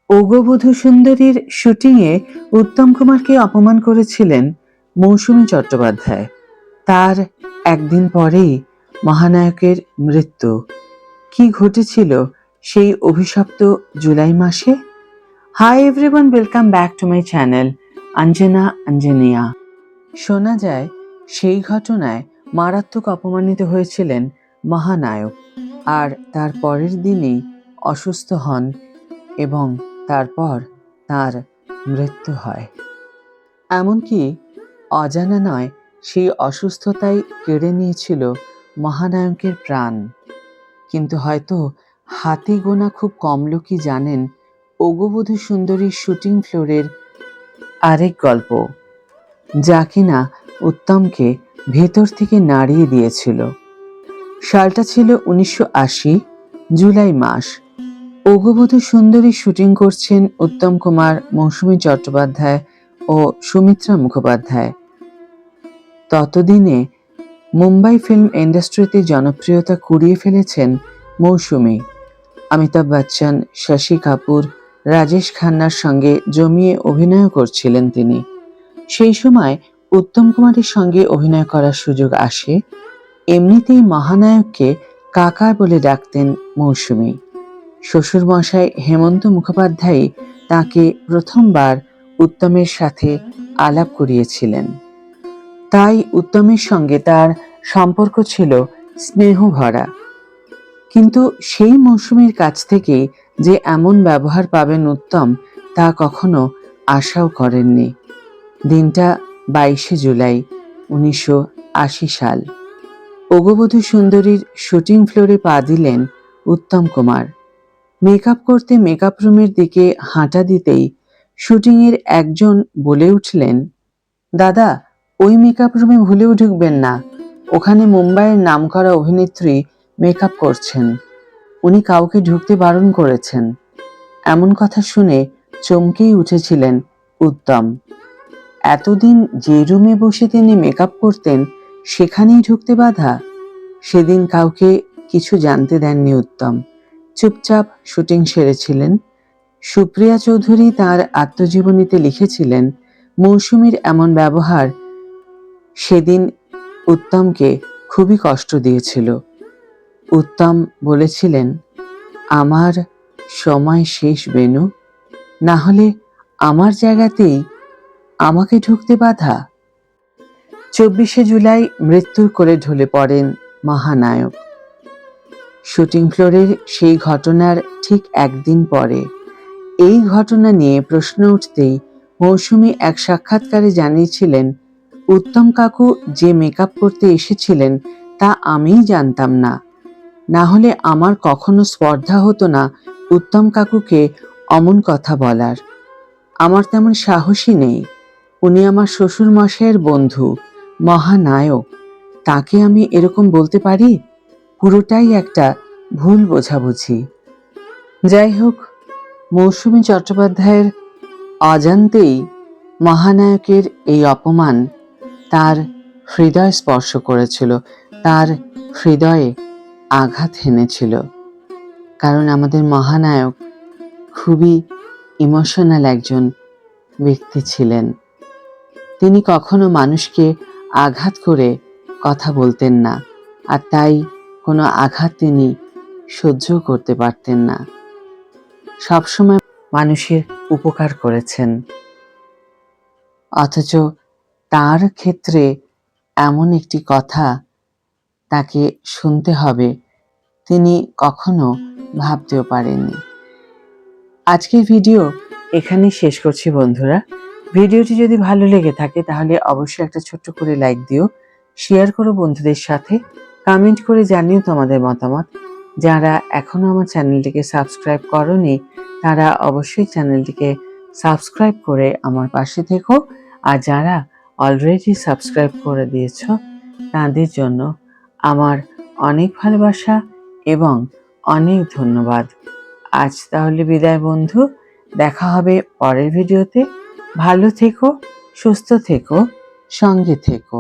ওগবধূ সুন্দরীর শুটিংয়ে উত্তম কুমারকে অপমান করেছিলেন মৌসুমী চট্টোপাধ্যায়। তার একদিন পরেই মহানায়কের মৃত্যু। কি ঘটেছিল সেই অভিশপ্ত জুলাই মাসে? Hi everyone, welcome back to my channel Anjana Anjaniya. শোনা যায় সেই ঘটনায় মারাত্মক অপমানিত হয়েছিলেন মহানায়ক, আর তার পরের দিনই অসুস্থ হন এবং তারপর তার মৃত্যু হয়। এমনকি অজানা নয়, সেই অসুস্থতাই কেড়ে নিয়েছিল মহানায়কের প্রাণ। কিন্তু হয়তো হাতে গোনা খুব কম লোকই জানেন ওগবধূ সুন্দরীর শুটিং ফ্লোরের আরেক গল্প, যা কিনা উত্তমকে ভেতর থেকে নাড়িয়ে দিয়েছিল। সালটা ছিল 1980 জুলাই মাস। ওগবধূ সুন্দরী শুটিং করছেন উত্তম কুমার, মৌসুমী চট্টোপাধ্যায় ও সুমিত্রা মুখোপাধ্যায়। ততদিনে মুম্বাই ফিল্ম ইন্ডাস্ট্রিতে জনপ্রিয়তা কুড়িয়ে ফেলেছেন মৌসুমী। অমিতাভ বচ্চন, শশী কাপুর, রাজেশ খান্নার সঙ্গে জমিয়ে অভিনয় করছিলেন তিনি। সেই সময় উত্তম কুমারের সঙ্গে অভিনয় করার সুযোগ আসে। এমনিতেই মহানায়ককে কাকা বলে ডাকতেন মৌসুমী। শ্বশুরমশাই হেমন্ত মুখোপাধ্যায় তাকে প্রথমবার উত্তমের সাথে আলাপ করিয়েছিলেন। তাই উত্তমের সঙ্গে তার সম্পর্ক ছিল স্নেহ ভরা। কিন্তু সেই মৌসুমীর কাছ থেকে যে এমন ব্যবহার পাবেন উত্তম, তা কখনো আশাও করেননি। দিনটা 22শে জুলাই 1980 সাল। ওগবধূ সুন্দরীর শুটিং ফ্লোরে পা দিলেন উত্তম কুমার। মেকআপ করতে মেকআপ রুমের দিকে হাঁটা দিতেই শুটিংয়ের একজন বলে উঠলেন, দাদা, ওই মেকআপ রুমে ভুলেও ঢুকবেন না, ওখানে মুম্বাইয়ের নামকরা অভিনেত্রী মেকআপ করছেন, উনি কাউকে ঢুকতে বারণ করেছেন। এমন কথা শুনে চমকেই উঠেছিলেন উত্তম। এতদিন যে রুমে বসে তিনি মেকআপ করতেন সেখানেই ঢুকতে বাধা। সেদিন কাউকে কিছু জানতে দেননি উত্তম, চুপচাপ শুটিং সেরেছিলেন। সুপ্রিয়া চৌধুরী তার আত্মজীবনীতে লিখেছিলেন, মৌসুমীর এমন ব্যবহার সেদিন উত্তমকে খুবই কষ্ট দিয়েছিল। উত্তম বলেছিলেন, আমার সময় শেষ বেনু, না হলে আমার জায়গাতেই আমাকে ঢুকতে বাধা। 24শে জুলাই মৃত্যুর কোলে ঢলে পড়েন মহানায়ক। শুটিং ফ্লোরের সেই ঘটনার ঠিক একদিন পরে এই ঘটনা নিয়ে প্রশ্ন উঠতেই মৌসুমী এক সাক্ষাৎকারে জানিয়েছিলেন, উত্তম কাকু যে মেকআপ করতে এসেছিলেন তা আমিই জানতাম না, না হলে আমার কখনো স্পর্ধা হতো না উত্তম কাকুকে অমন কথা বলার। আমার তেমন সাহসী নেই। উনি আমার শ্বশুর মশাইয়ের বন্ধু, মহানায়ক, তাকে আমি এরকম বলতে পারি? পুরোটাই একটা ভুল বোঝাবুঝি। যাই হোক, মৌসুমী চট্টোপাধ্যায়ের অজান্তেই মহানায়কের এই অপমান তার হৃদয় স্পর্শ করেছিল, তার হৃদয়ে আঘাত হেনেছিল। কারণ আমাদের মহানায়ক খুবই ইমোশনাল একজন ব্যক্তি ছিলেন। তিনি কখনো মানুষকে আঘাত করে কথা বলতেন না, আর তাই কোনো আঘাত তিনি সহ্য করতে পারতেন না। সবসময় মানুষের উপকার করেছেন, অথচ তার ক্ষেত্রে এমন একটি কথা তাকে শুনতে হবে তিনি কখনো ভাবতেও পারেননি। আজকের ভিডিও এখানেই শেষ করছি বন্ধুরা। ভিডিওটি যদি ভালো লেগে থাকে তাহলে অবশ্যই একটা ছোট্ট করে লাইক দিও, শেয়ার করো বন্ধুদের সাথে, কমেন্ট করে জানিও তোমাদের মতামত। যারা এখনো আমার চ্যানেলটিকে সাবস্ক্রাইব করোনি তারা অবশ্যই চ্যানেলটিকে সাবস্ক্রাইব করে আমার পাশে থেকো, আর যারা অলরেডি সাবস্ক্রাইব করে দিয়েছ তাদের জন্য আমার অনেক ভালোবাসা এবং অনেক ধন্যবাদ। আজ তাহলে বিদায় বন্ধু, দেখা হবে পরের ভিডিওতে। ভালো থেকো, সুস্থ থেকো, সঙ্গে থেকো।